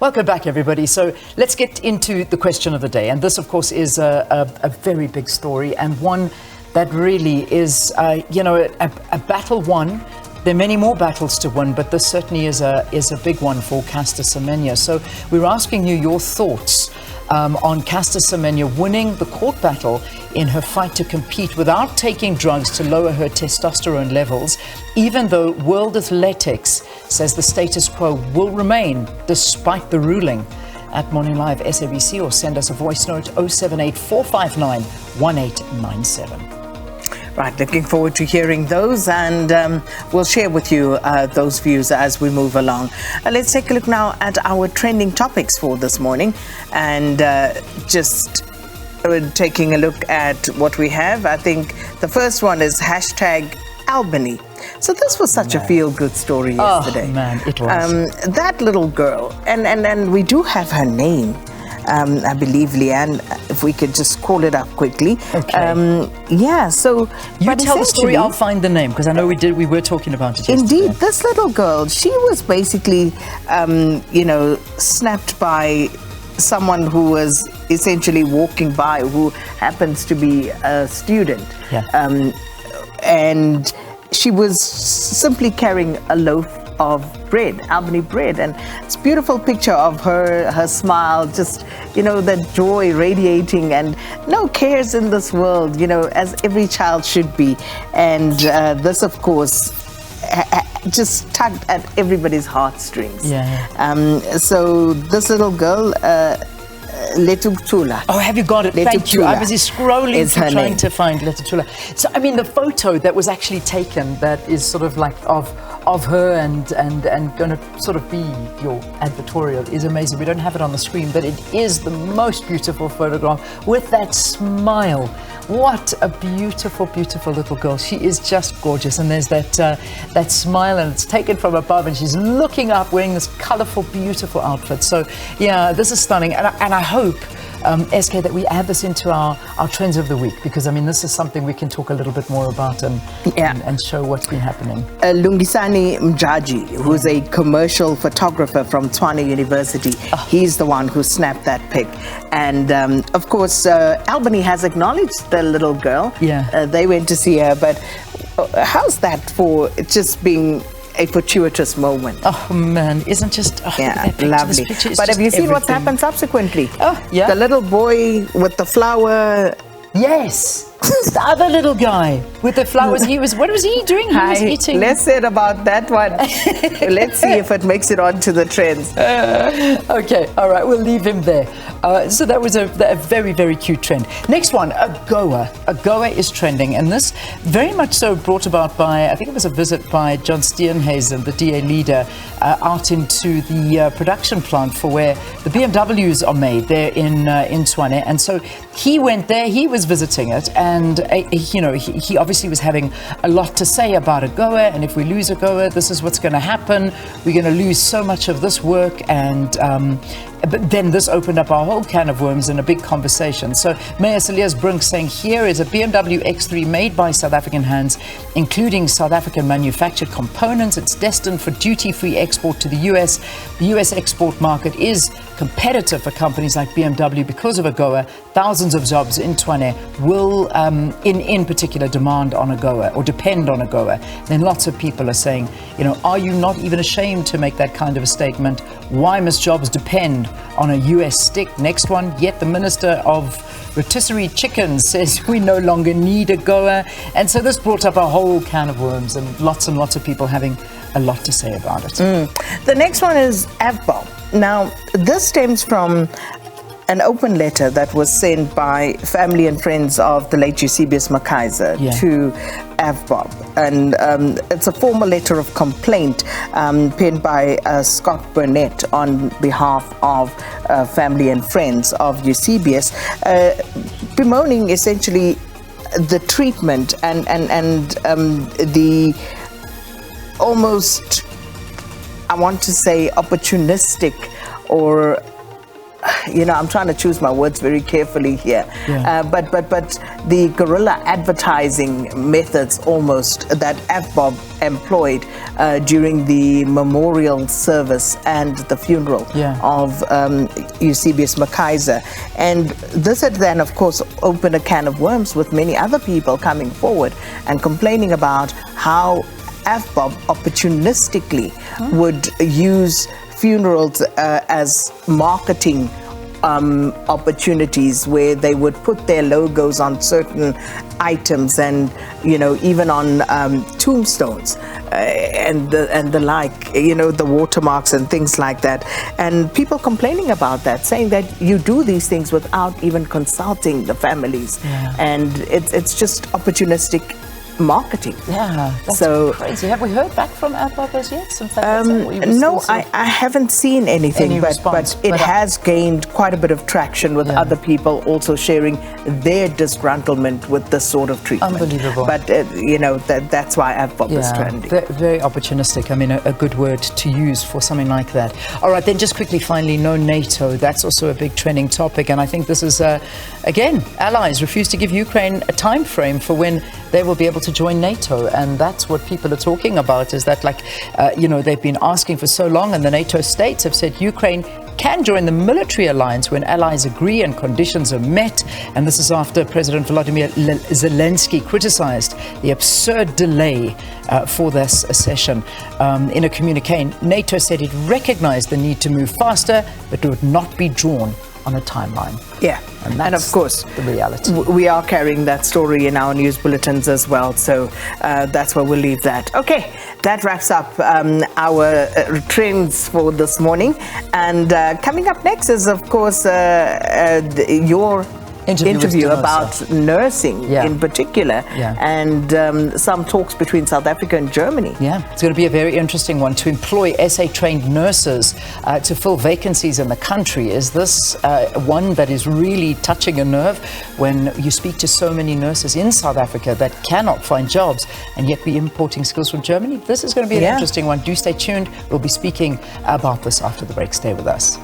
Welcome back, everybody. So let's get into the question of the day. And this, of course, is a very big story, and one that really is, a battle won. There are many more battles to win, but this certainly is a big one for Caster Semenya. So we're asking you your thoughts on Caster Semenya winning the court battle in her fight to compete without taking drugs to lower her testosterone levels, even though World Athletics says the status quo will remain despite the ruling. At Morning Live SABC, or send us a voice note 078 459 1897. Right, looking forward to hearing those, and we'll share with you those views as we move along. Let's take a look now at our trending topics for this morning, and just taking a look at what we have. I think the first one is #Albany. So this was such a feel-good story yesterday. Oh man, it was. That little girl, and we do have her name. I believe, Leanne, if we could just call it up quickly. Okay. So you tell the story, I'll find the name, because I know we were talking about it yesterday. Indeed, this little girl, she was basically, snapped by someone who was essentially walking by, who happens to be a student. Yeah. And she was simply carrying a loaf of bread, Albany bread, and it's a beautiful picture of her smile, just that joy radiating, and no cares in this world, as every child should be. And this, of course, just tugged at everybody's heartstrings. So this little girl, Oh, have you got it? Thank you. I was scrolling trying to find Letutula. So, I mean, the photo that was actually taken, that is sort of like of her and going to sort of be your advertorial, is amazing. We don't have it on the screen, but it is the most beautiful photograph with that smile. What a beautiful, beautiful little girl. She is just gorgeous. And there's that smile, and it's taken from above, and she's looking up wearing this colorful, beautiful outfit. So, yeah, this is stunning. And I hope, SK, that we add this into our trends of the week, because, I mean, this is something we can talk a little bit more about and show what's been happening. Lungisani Mjaji, who's a commercial photographer from Tshwane University, he's the one who snapped that pic. And, of course, Albany has acknowledged the little girl. Yeah. They went to see her, but how's that for just being a fortuitous moment? Oh man, isn't just lovely. But have you seen what's happened subsequently? Oh yeah, the little boy with the flower. Yes, the other little guy with the flowers. What was he doing? He was eating. Less said about that one. Let's see if it makes it onto the trends. Okay, all right, we'll leave him there. So that was a very, very cute trend. Next one, AGOA. AGOA is trending, and this very much so brought about by, I think it was a visit by John Steenhuisen, the DA leader, out into the production plant for where the BMWs are made there in Tshwane. And so he went there, he was visiting it, and he obviously was having a lot to say about AGOA, and if we lose AGOA, this is what's going to happen. We're going to lose so much of this work, and but then this opened up a whole can of worms in a big conversation. So Mayor Silias Brink saying, here is a BMW X3 made by South African hands, including South African manufactured components. It's destined for duty-free export to the US. The US export market is competitive for companies like BMW because of AGOA. Thousands of jobs in Tshwane will, in particular, demand on AGOA or depend on AGOA. Then lots of people are saying, are you not even ashamed to make that kind of a statement? Why must jobs depend on a US stick? Next one, yet the Minister of Rotisserie Chickens says we no longer need AGOA. And so this brought up a whole can of worms, and lots of people having a lot to say about it. The next one is Avbob. Now, this stems from an open letter that was sent by family and friends of the late Eusebius Makaiser to Avbob. And it's a formal letter of complaint penned by Scott Burnett on behalf of family and friends of Eusebius, bemoaning essentially the treatment and the almost, I want to say, opportunistic, or I'm trying to choose my words very carefully here. But the guerrilla advertising methods almost that Avbob employed during the memorial service and the funeral of Eusebius McKaiser. And this had then, of course, opened a can of worms with many other people coming forward and complaining about how Avbob opportunistically would use funerals as marketing opportunities, where they would put their logos on certain items and, you know, even on tombstones and the like, you know, the watermarks and things like that. And people complaining about that, saying that you do these things without even consulting the families. And it's just opportunistic marketing. Yeah, that's crazy. Have we heard back from Avbob as yet? No, I haven't seen anything, but it has gained quite a bit of traction with other people also sharing their disgruntlement with this sort of treatment. Unbelievable. But, you know, that's why Avbob is trending. Very opportunistic. I mean, a good word to use for something like that. All right, then just quickly, finally, no NATO. That's also a big trending topic. And I think this is, again, allies refuse to give Ukraine a time frame for when they will be able to join NATO. And that's what people are talking about, is that, like, you know, they've been asking for so long, and the NATO states have said Ukraine can join the military alliance when allies agree and conditions are met. And this is after President Volodymyr Zelensky criticized the absurd delay for this accession. In a communique, NATO said it recognized the need to move faster, but would not be drawn on a timeline. Yeah, and of course, the reality. We are carrying that story in our news bulletins as well, so that's where we'll leave that. Okay, that wraps up our trends for this morning. And coming up next is, of course, your interview about nursing in particular, and some talks between South Africa and Germany. Yeah, it's going to be a very interesting one. To employ SA-trained nurses to fill vacancies in the country. Is this one that is really touching a nerve when you speak to so many nurses in South Africa that cannot find jobs, and yet we're importing skills from Germany? This is going to be an interesting one. Do stay tuned. We'll be speaking about this after the break. Stay with us.